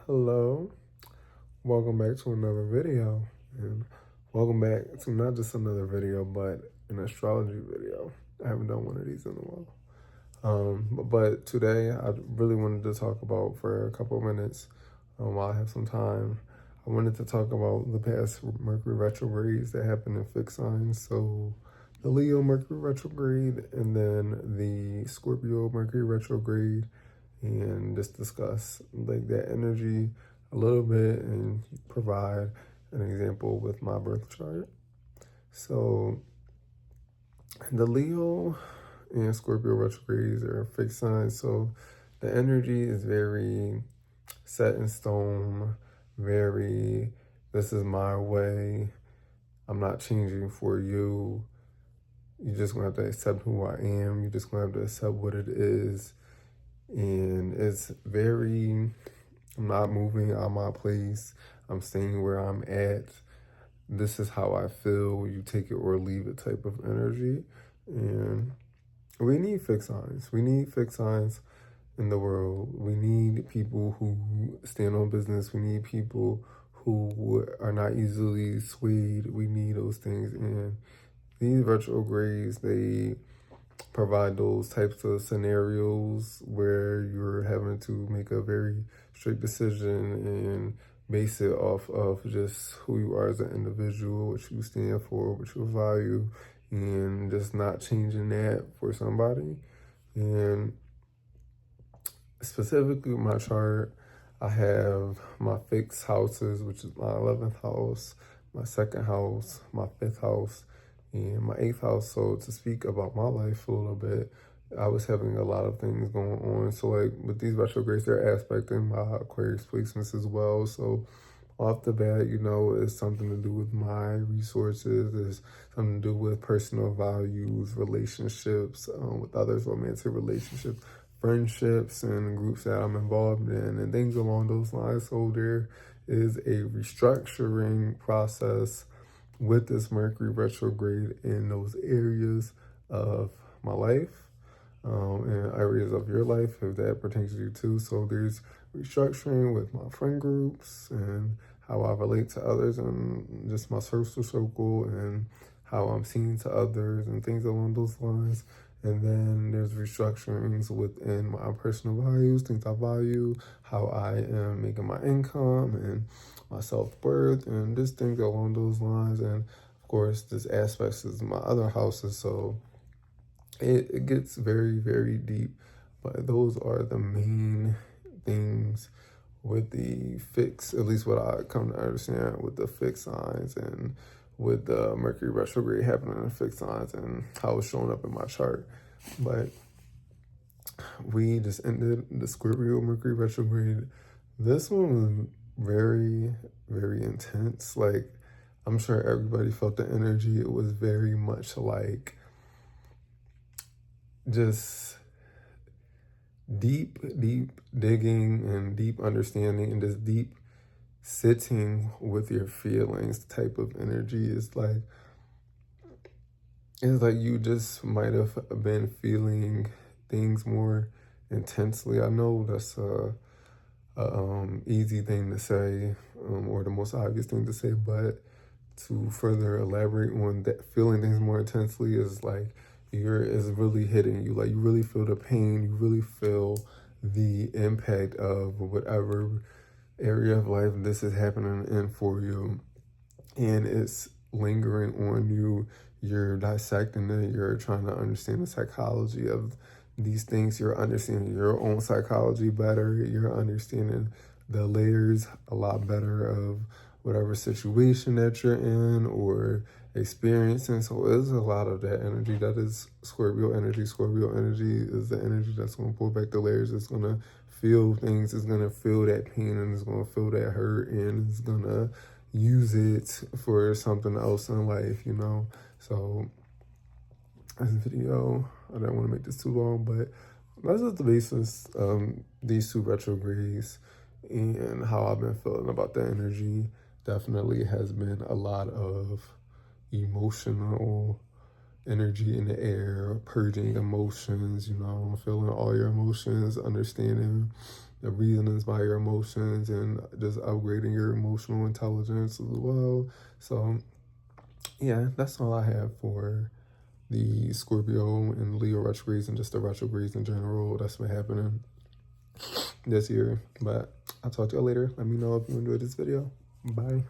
Hello, welcome back to another video, and welcome back to not just another video, but an astrology video. I haven't done one of these in a while. But today I really wanted to talk about for a couple of minutes, while I have some time. I wanted to talk about the past Mercury retrogrades that happened in fixed signs. So the Leo Mercury retrograde and then the Scorpio Mercury retrograde, and just discuss like that energy a little bit and provide an example with my birth chart. So the Leo and Scorpio retrogrades are fixed signs, so the energy is very set in stone, very, this is my way, I'm not changing for you. You just gonna have to accept who I am. You just gonna have to accept what it is. And it's very, I'm not moving out of my place. I'm staying where I'm at. This is how I feel. You take it or leave it type of energy. And we need fixed signs. We need fixed signs in the world. We need people who stand on business. We need people who are not easily swayed. We need those things. And these retrogrades, they provide those types of scenarios where you're having to make a very strict decision and base it off of just who you are as an individual, what you stand for, what you value, and just not changing that for somebody. And specifically with my chart, I have my fixed houses, which is my 11th house, my second house, my 5th house, and my 8th house. So to speak about my life a little bit, I was having a lot of things going on. So like with these retrogrades, they're aspecting my Aquarius placements as well. So off the bat, it's something to do with my resources. It's something to do with personal values, relationships with others, romantic relationships, friendships, and groups that I'm involved in, and things along those lines. So there is a restructuring process with this Mercury retrograde in those areas of my life, and areas of your life, if that pertains to you too. So there's restructuring with my friend groups and how I relate to others and just my social circle and how I'm seen to others and things along those lines. And then there's restructurings within my personal values, things I value, how I am making my income and my self-worth, and just things along those lines. And of course, this aspects is my other houses, so it gets very, very deep. But those are the main things with the fixed, at least what I come to understand with the fixed signs and with the Mercury retrograde happening in fixed signs and how it's showing up in my chart. But we just ended the Scorpio Mercury retrograde. This one was very, very intense. Like, I'm sure everybody felt the energy. It was very much like just deep, deep digging and deep understanding and just deep sitting with your feelings type of energy. It's like you just might have been feeling things more intensely. I know that's a easy thing to say, or the most obvious thing to say, but to further elaborate on that, feeling things more intensely is like is really hitting you. Like, you really feel the pain, you really feel the impact of whatever area of life this is happening in for you, and it's lingering on you. You're dissecting it, you're trying to understand the psychology of these things, you're understanding your own psychology better, you're understanding the layers a lot better of whatever situation that you're in or experiencing. So there's a lot of that energy. That is Scorpio energy. Scorpio energy is the energy that's going to pull back the layers. It's going to feel things. It's going to feel that pain, and it's going to feel that hurt, and it's going to use it for something else in life, So this video, I don't want to make this too long, but that's just the basis of these two retrogrades and how I've been feeling about the energy. Definitely has been a lot of emotional energy in the air, purging emotions, feeling all your emotions, understanding the reasonings by your emotions and just upgrading your emotional intelligence as well. So yeah, that's all I have for the Scorpio and Leo retrogrades and just the retrogrades in general. That's been happening this year. But I'll talk to you later. Let me know if you enjoyed this video. Bye.